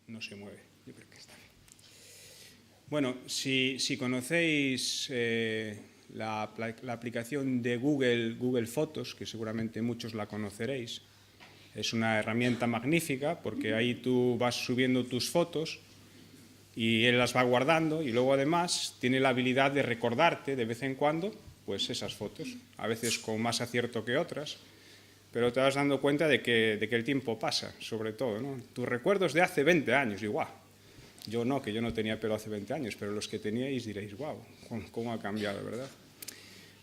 No se mueve, yo creo que está bien. Bueno, si conocéis la aplicación de Google Fotos, que seguramente muchos la conoceréis, es una herramienta magnífica porque ahí tú vas subiendo tus fotos y él las va guardando y luego además tiene la habilidad de recordarte de vez en cuando pues esas fotos, a veces con más acierto que otras, pero te vas dando cuenta de que el tiempo pasa, sobre todo, ¿no? Tus recuerdos de hace 20 años, igual. Yo no, que yo no tenía pelo hace 20 años, pero los que teníais diréis, wow, cómo ha cambiado, ¿verdad?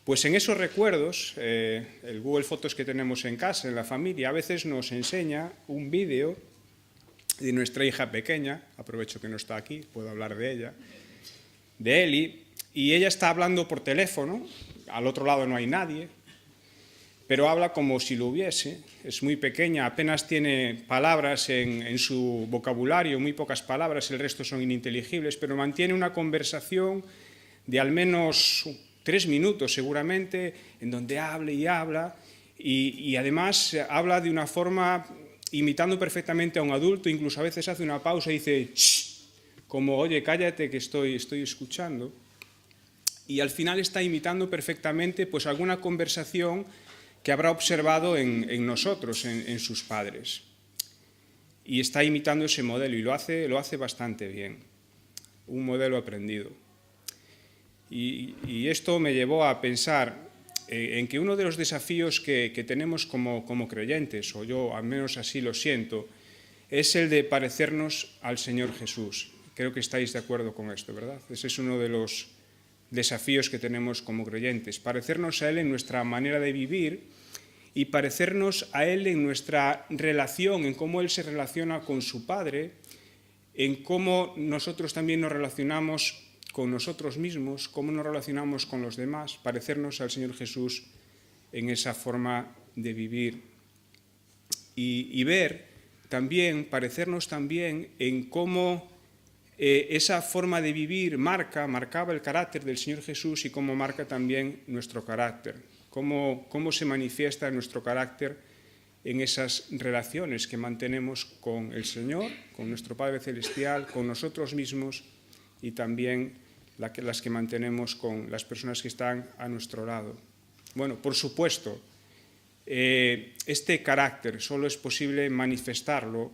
Pues en esos recuerdos, el Google Fotos que tenemos en casa, en la familia, a veces nos enseña un vídeo de nuestra hija pequeña, aprovecho que no está aquí, puedo hablar de ella, de Eli, y ella está hablando por teléfono, al otro lado no hay nadie, pero habla como si lo hubiese, es muy pequeña, apenas tiene palabras en su vocabulario, muy pocas palabras, el resto son ininteligibles, pero mantiene una conversación de al menos 3 minutos seguramente, en donde habla y habla, y además habla de una forma imitando perfectamente a un adulto, incluso a veces hace una pausa y dice, shh, como, oye, cállate que estoy escuchando, y al final está imitando perfectamente pues alguna conversación que habrá observado en nosotros, en sus padres. Y está imitando ese modelo y lo hace bastante bien, un modelo aprendido. Y esto me llevó a pensar en que uno de los desafíos que tenemos como creyentes, o yo al menos así lo siento, es el de parecernos al Señor Jesús. Creo que estáis de acuerdo con esto, ¿verdad? Ese es uno de los desafíos que tenemos como creyentes, parecernos a Él en nuestra manera de vivir y parecernos a Él en nuestra relación, en cómo Él se relaciona con su Padre, en cómo nosotros también nos relacionamos con nosotros mismos, cómo nos relacionamos con los demás, parecernos al Señor Jesús en esa forma de vivir y ver también, parecernos también en cómo esa forma de vivir marcaba el carácter del Señor Jesús y cómo marca también nuestro carácter, cómo se manifiesta nuestro carácter en esas relaciones que mantenemos con el Señor, con nuestro Padre Celestial, con nosotros mismos y también las que mantenemos con las personas que están a nuestro lado. Bueno, por supuesto, este carácter solo es posible manifestarlo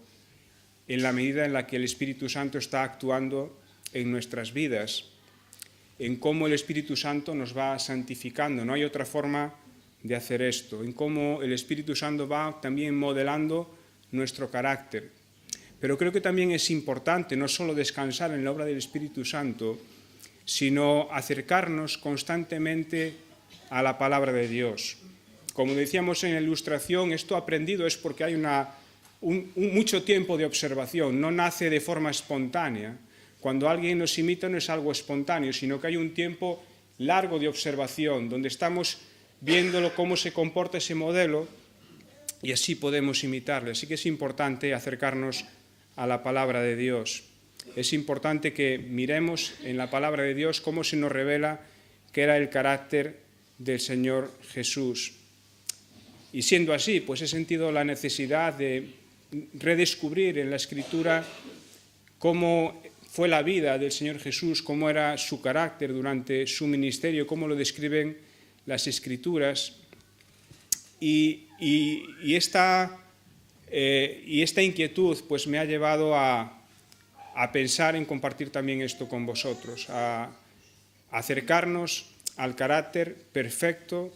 en la medida en la que el Espíritu Santo está actuando en nuestras vidas, en cómo el Espíritu Santo nos va santificando. No hay otra forma de hacer esto, en cómo el Espíritu Santo va también modelando nuestro carácter. Pero creo que también es importante no solo descansar en la obra del Espíritu Santo, sino acercarnos constantemente a la palabra de Dios. Como decíamos en la ilustración, esto aprendido es porque hay mucho tiempo de observación, no nace de forma espontánea. Cuando alguien nos imita no es algo espontáneo, sino que hay un tiempo largo de observación, donde estamos viéndolo cómo se comporta ese modelo y así podemos imitarle. Así que es importante acercarnos a la palabra de Dios. Es importante que miremos en la palabra de Dios cómo se nos revela que era el carácter del Señor Jesús. Y siendo así, pues he sentido la necesidad de redescubrir en la Escritura cómo fue la vida del Señor Jesús, cómo era su carácter durante su ministerio, cómo lo describen las Escrituras. Y esta inquietud pues me ha llevado a pensar en compartir también esto con vosotros, a acercarnos al carácter perfecto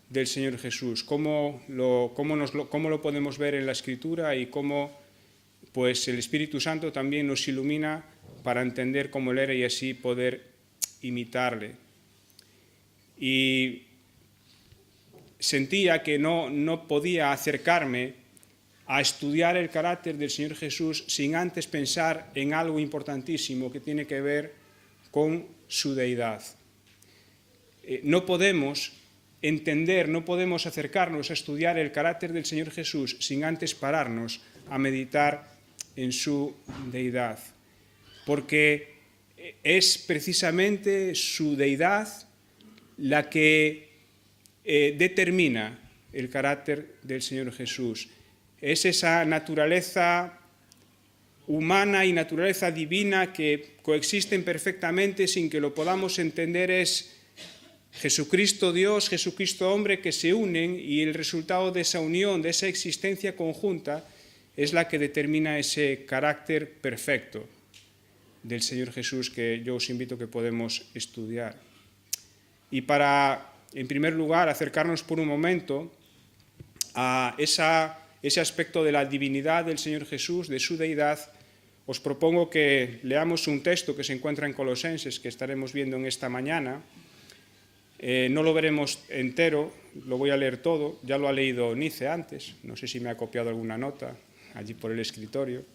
del Señor Jesús, cómo lo podemos ver en la Escritura y cómo pues, el Espíritu Santo también nos ilumina para entender cómo Él era y así poder imitarle. Y sentía que no podía acercarme a estudiar el carácter del Señor Jesús sin antes pensar en algo importantísimo que tiene que ver con su deidad. No podemos entender, no podemos acercarnos a estudiar el carácter del Señor Jesús sin antes pararnos a meditar en su deidad, porque es precisamente su deidad la que determina el carácter del Señor Jesús. Es esa naturaleza humana y naturaleza divina que coexisten perfectamente sin que lo podamos entender es Jesucristo Dios, Jesucristo hombre, que se unen, y el resultado de esa unión, de esa existencia conjunta, es la que determina ese carácter perfecto del Señor Jesús que yo os invito a que podemos estudiar. Y para, en primer lugar, acercarnos por un momento a ese aspecto de la divinidad del Señor Jesús, de su deidad, os propongo que leamos un texto que se encuentra en Colosenses, que estaremos viendo en esta mañana. No lo veremos entero, lo voy a leer todo, ya lo ha leído Nice antes, no sé si me ha copiado alguna nota allí por el escritorio.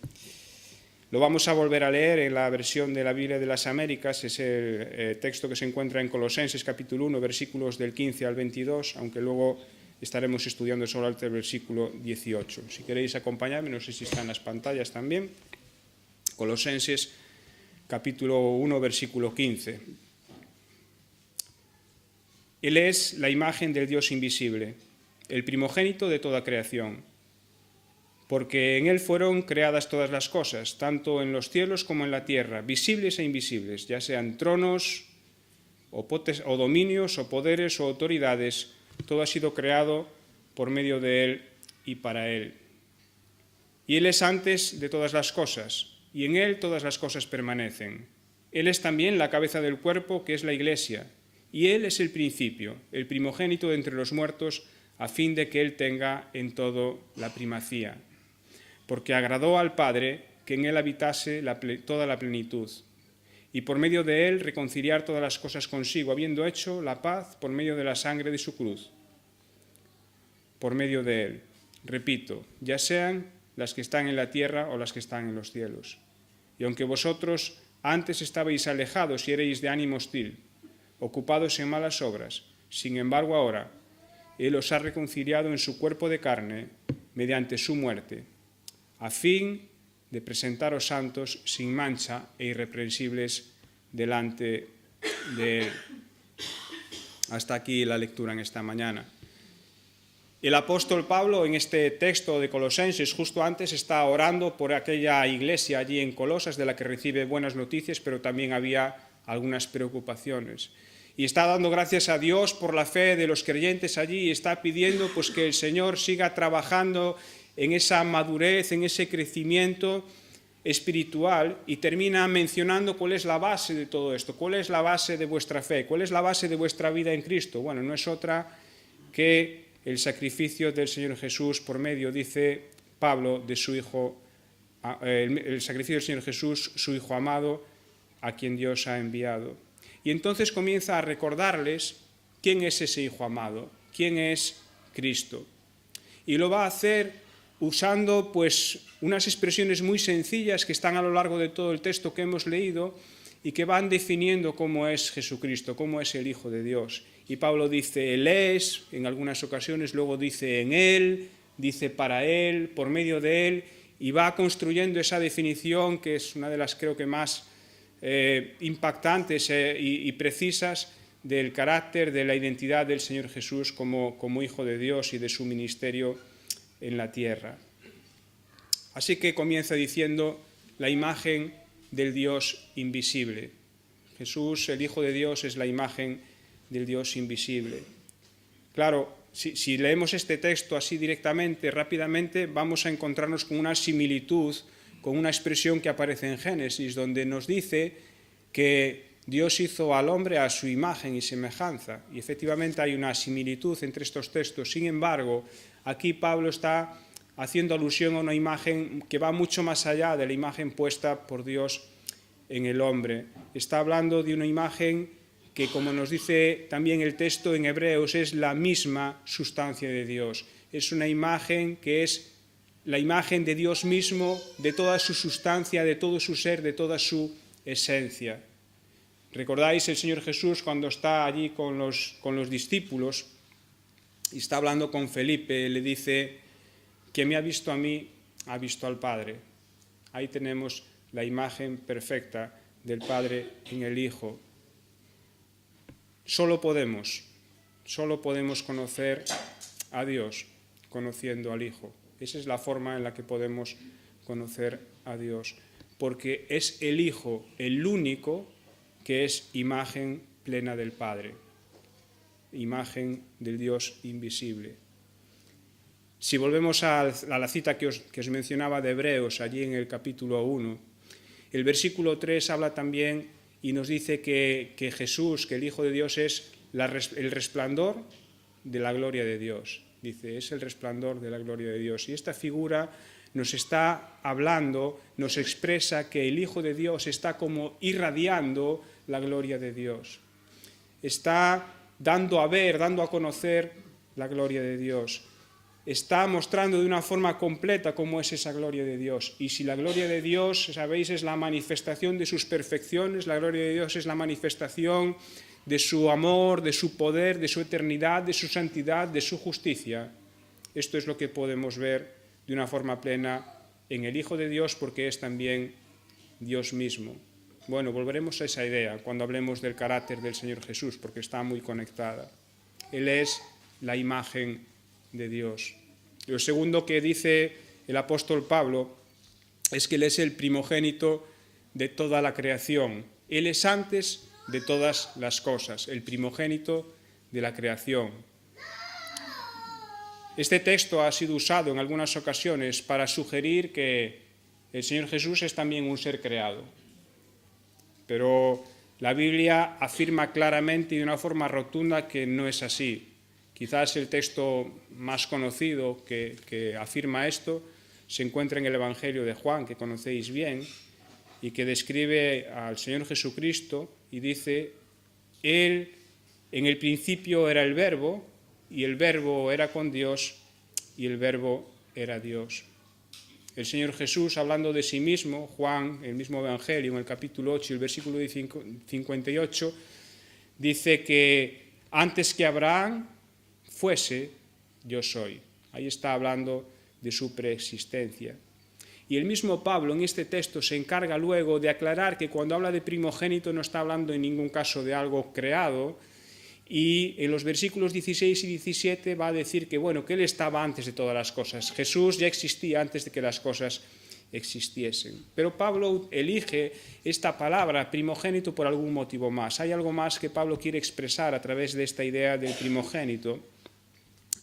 Lo vamos a volver a leer en la versión de la Biblia de las Américas, es el texto que se encuentra en Colosenses capítulo 1, versículos del 15 al 22, aunque luego estaremos estudiando solo hasta el versículo 18. Si queréis acompañarme, no sé si están las pantallas también. Colosenses capítulo 1, versículo 15. Él es la imagen del Dios invisible, el primogénito de toda creación, porque en Él fueron creadas todas las cosas, tanto en los cielos como en la tierra, visibles e invisibles, ya sean tronos o dominios o poderes o autoridades, todo ha sido creado por medio de Él y para Él. Y Él es antes de todas las cosas, y en Él todas las cosas permanecen. Él es también la cabeza del cuerpo, que es la Iglesia, y Él es el principio, el primogénito de entre los muertos, a fin de que Él tenga en todo la primacía. Porque agradó al Padre que en Él habitase toda la plenitud, y por medio de Él reconciliar todas las cosas consigo, habiendo hecho la paz por medio de la sangre de su cruz. Por medio de Él, repito, ya sean las que están en la tierra o las que están en los cielos. Y aunque vosotros antes estabais alejados y erais de ánimo hostil, ocupados en malas obras, sin embargo ahora Él os ha reconciliado en su cuerpo de carne mediante su muerte, a fin de presentaros santos, sin mancha e irreprensibles delante de Él. Hasta aquí la lectura en esta mañana. El apóstol Pablo, en este texto de Colosenses, justo antes, está orando por aquella iglesia allí en Colosas, de la que recibe buenas noticias, pero también había algunas preocupaciones. Y está dando gracias a Dios por la fe de los creyentes allí y está pidiendo pues, que el Señor siga trabajando en esa madurez, en ese crecimiento espiritual, y termina mencionando cuál es la base de todo esto, cuál es la base de vuestra fe, cuál es la base de vuestra vida en Cristo. Bueno, no es otra que el sacrificio del Señor Jesús por medio, dice Pablo, de su Hijo, el sacrificio del Señor Jesús, su Hijo amado, a quien Dios ha enviado. Y entonces comienza a recordarles quién es ese Hijo amado, quién es Cristo. Y lo va a hacer usando pues unas expresiones muy sencillas que están a lo largo de todo el texto que hemos leído y que van definiendo cómo es Jesucristo, cómo es el Hijo de Dios. Y Pablo dice Él es, en algunas ocasiones, luego dice en Él, dice para Él, por medio de Él, y va construyendo esa definición que es una de las creo que más impactantes y precisas del carácter, de la identidad del Señor Jesús como Hijo de Dios y de su ministerio en la tierra. Así que comienza diciendo la imagen del Dios invisible. Jesús, el Hijo de Dios, es la imagen del Dios invisible. Claro, si leemos este texto así directamente, rápidamente, vamos a encontrarnos con una similitud, con una expresión que aparece en Génesis, donde nos dice que Dios hizo al hombre a su imagen y semejanza. Y efectivamente hay una similitud entre estos textos. Sin embargo, aquí Pablo está haciendo alusión a una imagen que va mucho más allá de la imagen puesta por Dios en el hombre. Está hablando de una imagen que, como nos dice también el texto en Hebreos, es la misma sustancia de Dios. Es una imagen que es la imagen de Dios mismo, de toda su sustancia, de todo su ser, de toda su esencia. ¿Recordáis el Señor Jesús cuando está allí con los discípulos y está hablando con Felipe? Le dice: quien me ha visto a mí, ha visto al Padre. Ahí tenemos la imagen perfecta del Padre en el Hijo. Solo podemos conocer a Dios conociendo al Hijo. Esa es la forma en la que podemos conocer a Dios, porque es el Hijo, el único que es imagen plena del Padre, imagen del Dios invisible. Si volvemos a la cita que os mencionaba de Hebreos, allí en el capítulo 1, el versículo 3 habla también y nos dice que Jesús, que el Hijo de Dios, es el resplandor de la gloria de Dios. Dice, es el resplandor de la gloria de Dios. Y esta figura nos está hablando, nos expresa que el Hijo de Dios está como irradiando la gloria de Dios. Está dando a ver, dando a conocer la gloria de Dios. Está mostrando de una forma completa cómo es esa gloria de Dios. Y si la gloria de Dios, sabéis, es la manifestación de sus perfecciones, la gloria de Dios es la manifestación de su amor, de su poder, de su eternidad, de su santidad, de su justicia. Esto es lo que podemos ver de una forma plena en el Hijo de Dios, porque es también Dios mismo. Bueno, volveremos a esa idea cuando hablemos del carácter del Señor Jesús, porque está muy conectada. Él es la imagen de Dios. Lo segundo que dice el apóstol Pablo es que Él es el primogénito de toda la creación. Él es antes de todas las cosas, el primogénito de la creación. Este texto ha sido usado en algunas ocasiones para sugerir que el Señor Jesús es también un ser creado. Pero la Biblia afirma claramente y de una forma rotunda que no es así. Quizás el texto más conocido que afirma esto se encuentra en el Evangelio de Juan, que conocéis bien, y que describe al Señor Jesucristo y dice, Él en el principio era el Verbo, y el Verbo era con Dios, y el Verbo era Dios. El Señor Jesús, hablando de sí mismo, Juan, el mismo Evangelio, en el capítulo 8, el versículo 58, dice que antes que Abraham fuese, yo soy. Ahí está hablando de su preexistencia. Y el mismo Pablo en este texto se encarga luego de aclarar que cuando habla de primogénito no está hablando en ningún caso de algo creado, y en los versículos 16 y 17 va a decir que, bueno, que Él estaba antes de todas las cosas. Jesús ya existía antes de que las cosas existiesen. Pero Pablo elige esta palabra primogénito por algún motivo más. Hay algo más que Pablo quiere expresar a través de esta idea del primogénito.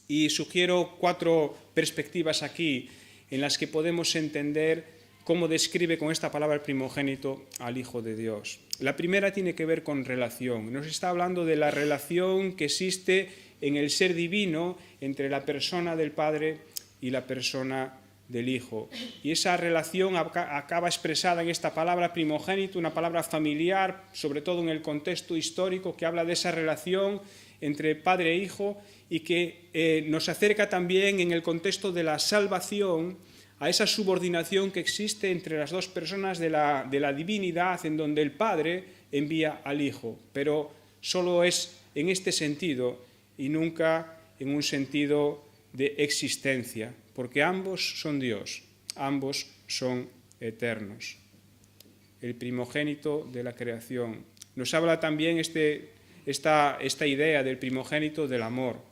Y sugiero 4 perspectivas aquí en las que podemos entender cómo describe con esta palabra el primogénito al Hijo de Dios. La primera tiene que ver con relación. Nos está hablando de la relación que existe en el ser divino entre la persona del Padre y la persona del Hijo. Y esa relación acaba expresada en esta palabra primogénito, una palabra familiar, sobre todo en el contexto histórico, que habla de esa relación entre Padre e Hijo y que nos acerca también en el contexto de la salvación a esa subordinación que existe entre las dos personas de la divinidad, en donde el Padre envía al Hijo, pero solo es en este sentido y nunca en un sentido de existencia, porque ambos son Dios, ambos son eternos. El primogénito de la creación. Nos habla también esta idea del primogénito del amor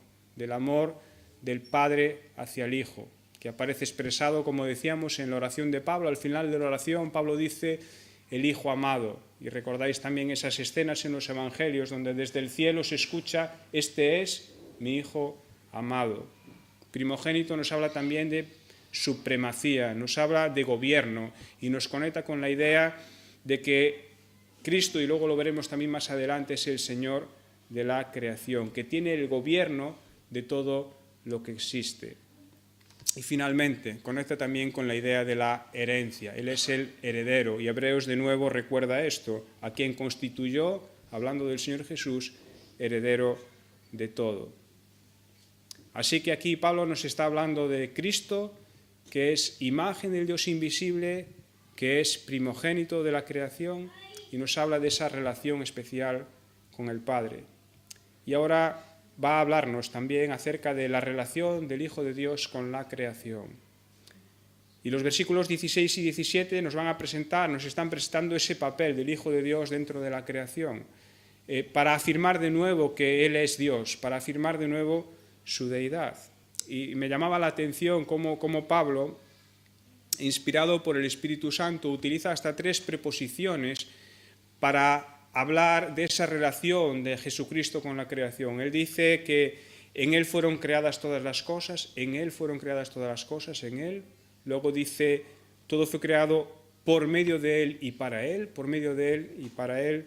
del Padre hacia el Hijo, que aparece expresado, como decíamos, en la oración de Pablo. Al final de la oración, Pablo dice, el Hijo amado. Y recordáis también esas escenas en los Evangelios, donde desde el cielo se escucha, este es mi Hijo amado. Primogénito nos habla también de supremacía, nos habla de gobierno, y nos conecta con la idea de que Cristo, y luego lo veremos también más adelante, es el Señor de la creación, que tiene el gobierno de todo lo que existe. Y finalmente, conecta también con la idea de la herencia. Él es el heredero, y Hebreos de nuevo recuerda esto, a quien constituyó, hablando del Señor Jesús, heredero de todo. Así que aquí Pablo nos está hablando de Cristo, que es imagen del Dios invisible, que es primogénito de la creación, y nos habla de esa relación especial con el Padre. Y ahora va a hablarnos también acerca de la relación del Hijo de Dios con la creación. Y los versículos 16 y 17 nos están presentando ese papel del Hijo de Dios dentro de la creación, para afirmar de nuevo que Él es Dios, para afirmar de nuevo su deidad. Y me llamaba la atención cómo Pablo inspirado por el Espíritu Santo, utiliza hasta 3 preposiciones para hablar de esa relación de Jesucristo con la creación. Él dice que en Él fueron creadas todas las cosas, en Él fueron creadas todas las cosas, en Él. Luego dice, todo fue creado por medio de Él y para Él, por medio de Él y para Él.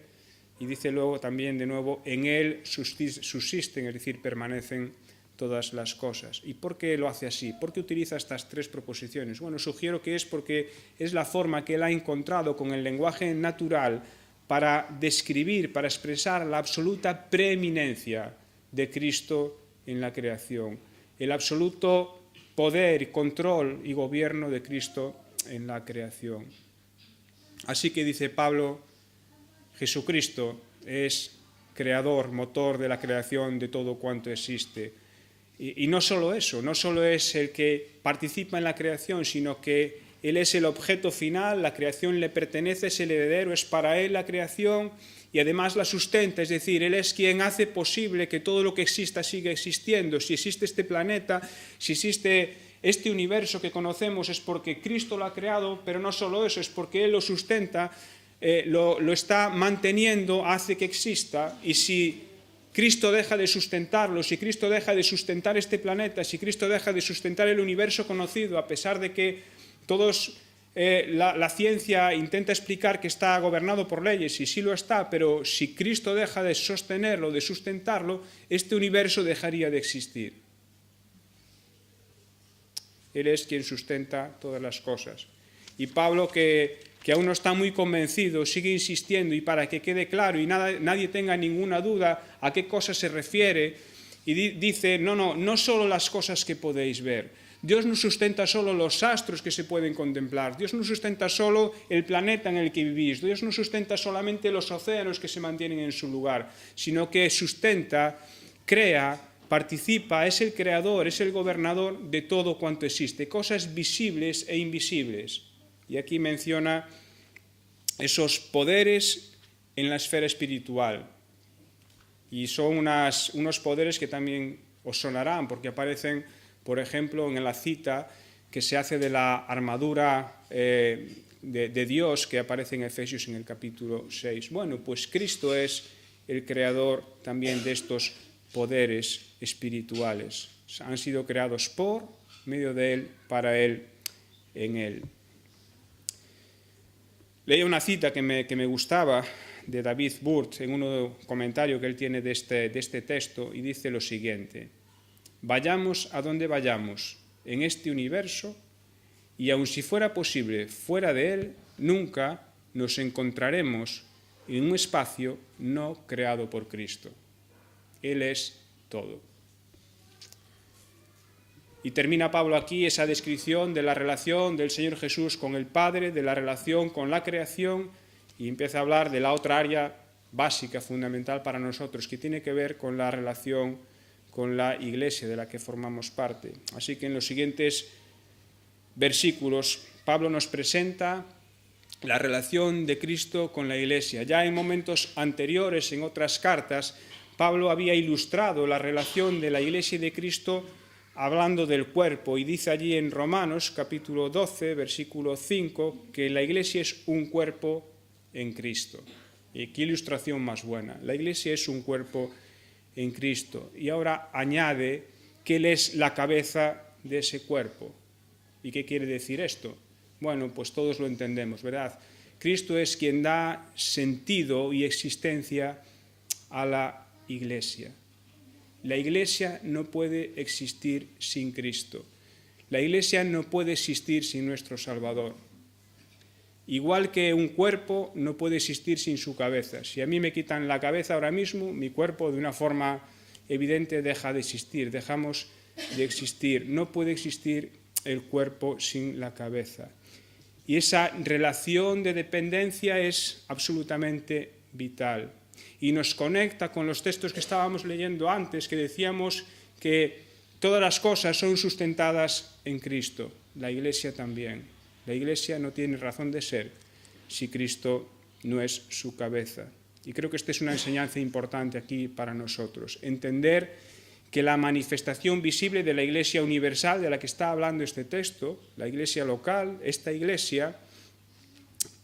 Y dice luego también de nuevo, en Él subsisten, es decir, permanecen todas las cosas. ¿Y por qué lo hace así? ¿Por qué utiliza estas 3 proposiciones? Bueno, sugiero que es porque es la forma que él ha encontrado con el lenguaje natural para describir, para expresar la absoluta preeminencia de Cristo en la creación, el absoluto poder, control y gobierno de Cristo en la creación. Así que dice Pablo, Jesucristo es creador, motor de la creación de todo cuanto existe. Y no solo eso, no solo es el que participa en la creación, sino que Él es el objeto final, la creación le pertenece, es el heredero, es para Él la creación y además la sustenta, es decir, Él es quien hace posible que todo lo que exista siga existiendo. Si existe este planeta, si existe este universo que conocemos es porque Cristo lo ha creado, pero no solo eso, es porque Él lo sustenta, lo está manteniendo, hace que exista, y si Cristo deja de sustentarlo, si Cristo deja de sustentar este planeta, si Cristo deja de sustentar el universo conocido, a pesar de que la ciencia intenta explicar que está gobernado por leyes, y sí lo está, pero si Cristo deja de sostenerlo, de sustentarlo, este universo dejaría de existir. Él es quien sustenta todas las cosas. Y Pablo, que aún no está muy convencido, sigue insistiendo, y para que quede claro y nadie tenga ninguna duda a qué cosa se refiere, y dice, no solo las cosas que podéis ver. Dios no sustenta solo los astros que se pueden contemplar, Dios no sustenta solo el planeta en el que vivís, Dios no sustenta solamente los océanos que se mantienen en su lugar, sino que sustenta, crea, participa, es el creador, es el gobernador de todo cuanto existe, cosas visibles e invisibles. Y aquí menciona esos poderes en la esfera espiritual. Y son unos poderes que también os sonarán, porque aparecen, por ejemplo, en la cita que se hace de la armadura de Dios, que aparece en Efesios en el capítulo 6. Bueno, pues Cristo es el creador también de estos poderes espirituales. Han sido creados por medio de Él, para Él, en Él. Leí una cita que me gustaba de David Burt en un comentario que él tiene de este texto, y dice lo siguiente: vayamos a donde vayamos en este universo, y aun si fuera posible fuera de él, nunca nos encontraremos en un espacio no creado por Cristo. Él es todo. Y termina Pablo aquí esa descripción de la relación del Señor Jesús con el Padre, de la relación con la creación, y empieza a hablar de la otra área básica, fundamental para nosotros, que tiene que ver con la relación con la Iglesia de la que formamos parte. Así que en los siguientes versículos Pablo nos presenta la relación de Cristo con la Iglesia. Ya en momentos anteriores, en otras cartas, Pablo había ilustrado la relación de la Iglesia y de Cristo hablando del cuerpo, y dice allí en Romanos capítulo 12, versículo 5, que la Iglesia es un cuerpo en Cristo. Y qué ilustración más buena. La Iglesia es un cuerpo en Cristo. Y ahora añade que Él es la cabeza de ese cuerpo. ¿Y qué quiere decir esto? Bueno, pues todos lo entendemos, ¿verdad? Cristo es quien da sentido y existencia a la Iglesia. La Iglesia no puede existir sin Cristo. La Iglesia no puede existir sin nuestro Salvador. Igual que un cuerpo no puede existir sin su cabeza. Si a mí me quitan la cabeza ahora mismo, mi cuerpo de una forma evidente deja de existir, dejamos de existir. No puede existir el cuerpo sin la cabeza. Y esa relación de dependencia es absolutamente vital. Y nos conecta con los textos que estábamos leyendo antes, que decíamos que todas las cosas son sustentadas en Cristo, la Iglesia también. La Iglesia no tiene razón de ser si Cristo no es su cabeza. Y creo que esta es una enseñanza importante aquí para nosotros. Entender que la manifestación visible de la Iglesia universal de la que está hablando este texto, la Iglesia local, esta Iglesia,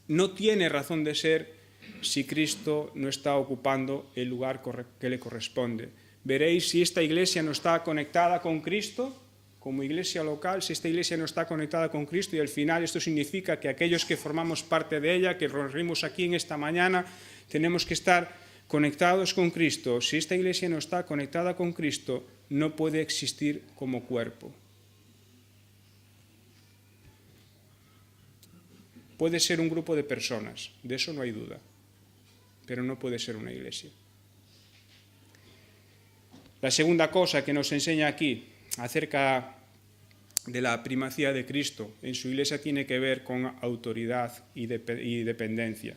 no tiene razón de ser si Cristo no está ocupando el lugar que le corresponde. Veréis si esta Iglesia no está conectada con Cristo, como Iglesia local, si esta Iglesia no está conectada con Cristo, y al final esto significa que aquellos que formamos parte de ella, que nos reunimos aquí en esta mañana, tenemos que estar conectados con Cristo. Si esta Iglesia no está conectada con Cristo, no puede existir como cuerpo. Puede ser un grupo de personas, de eso no hay duda, pero no puede ser una Iglesia. La segunda cosa que nos enseña aquí acerca de la primacía de Cristo en su Iglesia tiene que ver con autoridad y dependencia.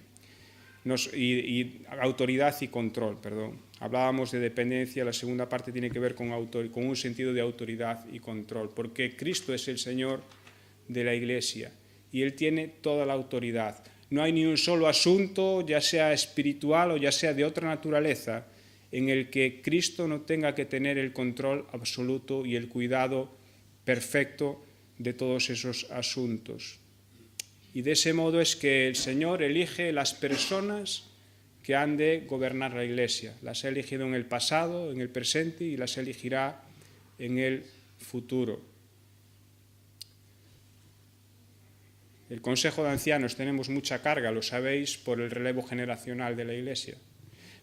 Autoridad y control, perdón. Hablábamos de dependencia, la segunda parte tiene que ver con un sentido de autoridad y control, porque Cristo es el Señor de la Iglesia y Él tiene toda la autoridad. No hay ni un solo asunto, ya sea espiritual o ya sea de otra naturaleza, en el que Cristo no tenga que tener el control absoluto y el cuidado perfecto de todos esos asuntos. Y de ese modo es que el Señor elige las personas que han de gobernar la Iglesia. Las ha elegido en el pasado, en el presente y las elegirá en el futuro. El Consejo de Ancianos tenemos mucha carga, lo sabéis, por el relevo generacional de la Iglesia.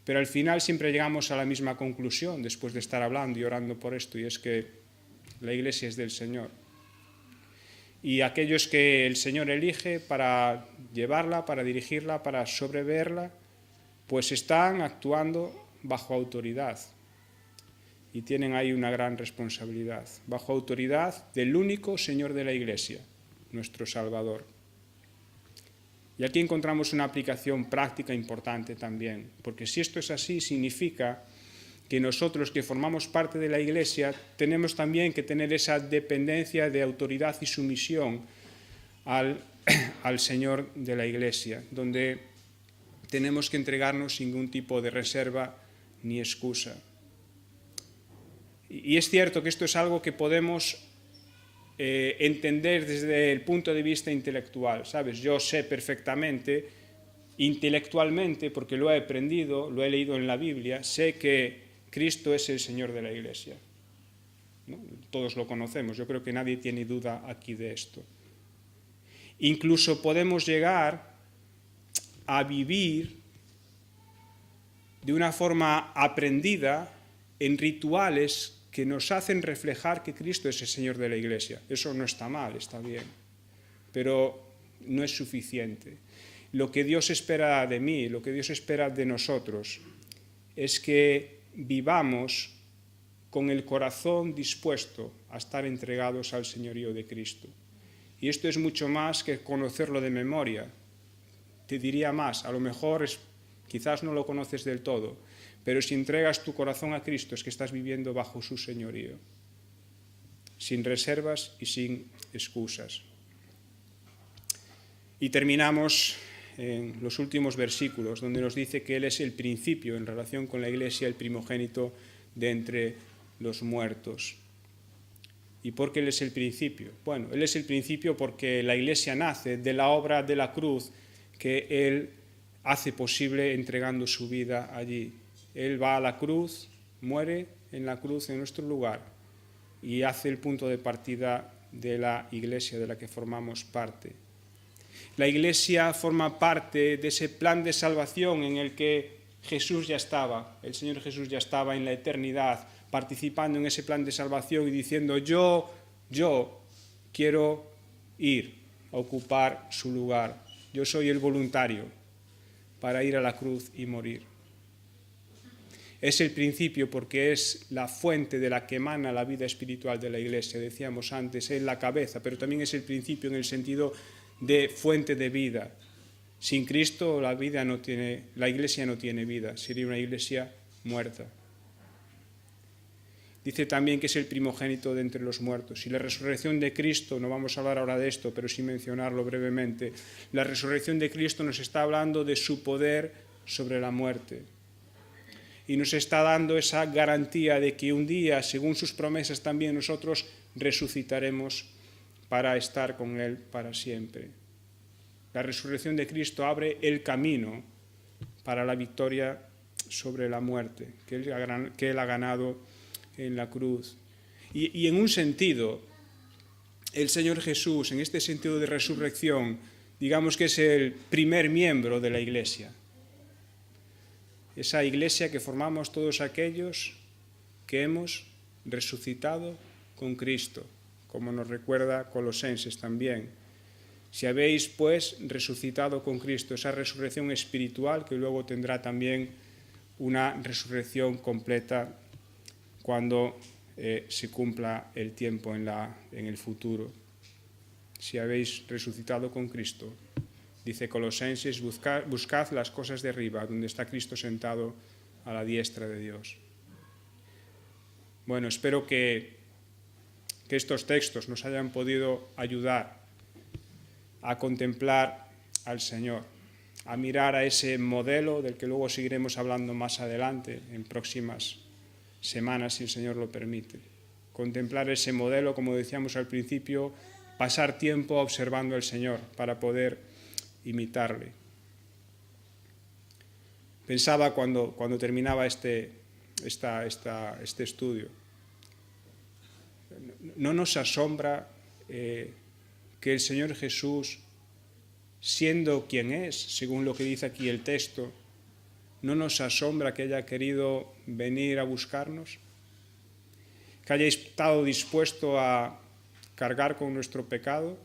Pero al final siempre llegamos a la misma conclusión después de estar hablando y orando por esto, y es que la Iglesia es del Señor. Y aquellos que el Señor elige para llevarla, para dirigirla, para sobreverla, pues están actuando bajo autoridad y tienen ahí una gran responsabilidad, bajo autoridad del único Señor de la Iglesia, nuestro Salvador. Y aquí encontramos una aplicación práctica importante también, porque si esto es así, significa que nosotros que formamos parte de la Iglesia tenemos también que tener esa dependencia de autoridad y sumisión al Señor de la Iglesia, donde tenemos que entregarnos sin ningún tipo de reserva ni excusa. Y es cierto que esto es algo que podemos entender desde el punto de vista intelectual, ¿sabes? Yo sé perfectamente, intelectualmente, porque lo he aprendido, lo he leído en la Biblia, sé que Cristo es el Señor de la Iglesia, ¿no? Todos lo conocemos, yo creo que nadie tiene duda aquí de esto. Incluso podemos llegar a vivir de una forma aprendida en rituales que nos hacen reflejar que Cristo es el Señor de la Iglesia. Eso no está mal, está bien, pero no es suficiente. Lo que Dios espera de mí, lo que Dios espera de nosotros, es que vivamos con el corazón dispuesto a estar entregados al señorío de Cristo. Y esto es mucho más que conocerlo de memoria. Te diría más, a lo mejor quizás no lo conoces del todo, pero si entregas tu corazón a Cristo es que estás viviendo bajo su señorío, sin reservas y sin excusas. Y terminamos en los últimos versículos, donde nos dice que Él es el principio en relación con la Iglesia, el primogénito de entre los muertos. ¿Y por qué Él es el principio? Bueno, Él es el principio porque la Iglesia nace de la obra de la cruz que Él hace posible entregando su vida allí. Él va a la cruz, muere en la cruz en nuestro lugar y hace el punto de partida de la Iglesia de la que formamos parte. La Iglesia forma parte de ese plan de salvación en el que Jesús ya estaba, el Señor Jesús ya estaba en la eternidad, participando en ese plan de salvación y diciendo, yo quiero ir a ocupar su lugar, yo soy el voluntario para ir a la cruz y morir. Es el principio porque es la fuente de la que emana la vida espiritual de la Iglesia. Decíamos antes, es la cabeza, pero también es el principio en el sentido de fuente de vida. Sin Cristo la Iglesia no tiene vida, sería una Iglesia muerta. Dice también que es el primogénito de entre los muertos. Y la resurrección de Cristo, no vamos a hablar ahora de esto, pero sí mencionarlo brevemente, la resurrección de Cristo nos está hablando de su poder sobre la muerte. y nos está dando esa garantía de que un día, según sus promesas, también nosotros resucitaremos para estar con Él para siempre. La resurrección de Cristo abre el camino para la victoria sobre la muerte que Él ha ganado en la cruz. Y en un sentido, el Señor Jesús, en este sentido de resurrección, digamos que es el primer miembro de la Iglesia. Esa Iglesia que formamos todos aquellos que hemos resucitado con Cristo, como nos recuerda Colosenses también. Si habéis, pues, resucitado con Cristo, esa resurrección espiritual que luego tendrá también una resurrección completa cuando se cumpla el tiempo en el futuro. Si habéis resucitado con Cristo, dice Colosenses, buscad las cosas de arriba, donde está Cristo sentado a la diestra de Dios. Bueno, espero que estos textos nos hayan podido ayudar a contemplar al Señor, a mirar a ese modelo del que luego seguiremos hablando más adelante, en próximas semanas, si el Señor lo permite. Contemplar ese modelo, como decíamos al principio, pasar tiempo observando al Señor para poder imitarle. Pensaba cuando terminaba este estudio, ¿no nos asombra que el Señor Jesús, siendo quien es, según lo que dice aquí el texto, no nos asombra que haya querido venir a buscarnos? Que haya estado dispuesto a cargar con nuestro pecado,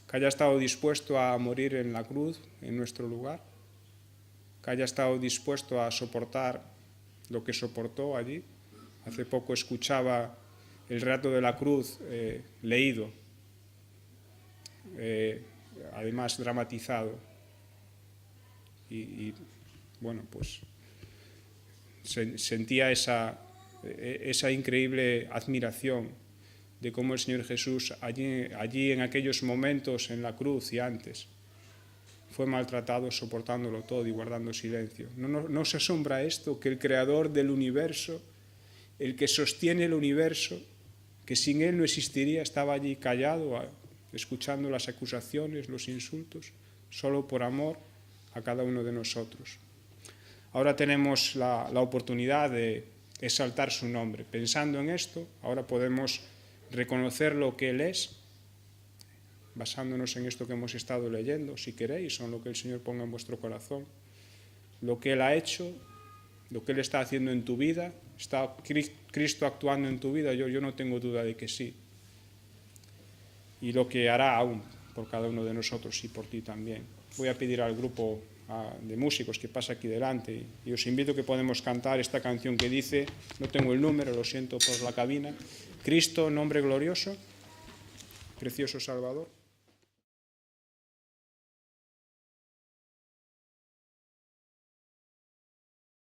que haya estado dispuesto a morir en la cruz en nuestro lugar, que haya estado dispuesto a soportar lo que soportó allí. Hace poco escuchaba el relato de la cruz leído, además dramatizado, y bueno, pues sentía esa increíble admiración de cómo el Señor Jesús allí en aquellos momentos en la cruz y antes fue maltratado soportándolo todo y guardando silencio. ¿No os asombra esto? Que el Creador del universo, el que sostiene el universo, que sin Él no existiría, estaba allí callado, escuchando las acusaciones, los insultos, solo por amor a cada uno de nosotros. Ahora tenemos la oportunidad de exaltar su nombre. Pensando en esto, ahora podemos reconocer lo que Él es, basándonos en esto que hemos estado leyendo, si queréis, o en lo que el Señor ponga en vuestro corazón, lo que Él ha hecho, lo que Él está haciendo en tu vida. ¿Está Cristo actuando en tu vida? Yo no tengo duda de que sí. Y lo que hará aún por cada uno de nosotros y por ti también. Voy a pedir al grupo de músicos que pasa aquí delante y os invito que podemos cantar esta canción que dice, no tengo el número, lo siento por la cabina, Cristo, nombre glorioso, precioso Salvador.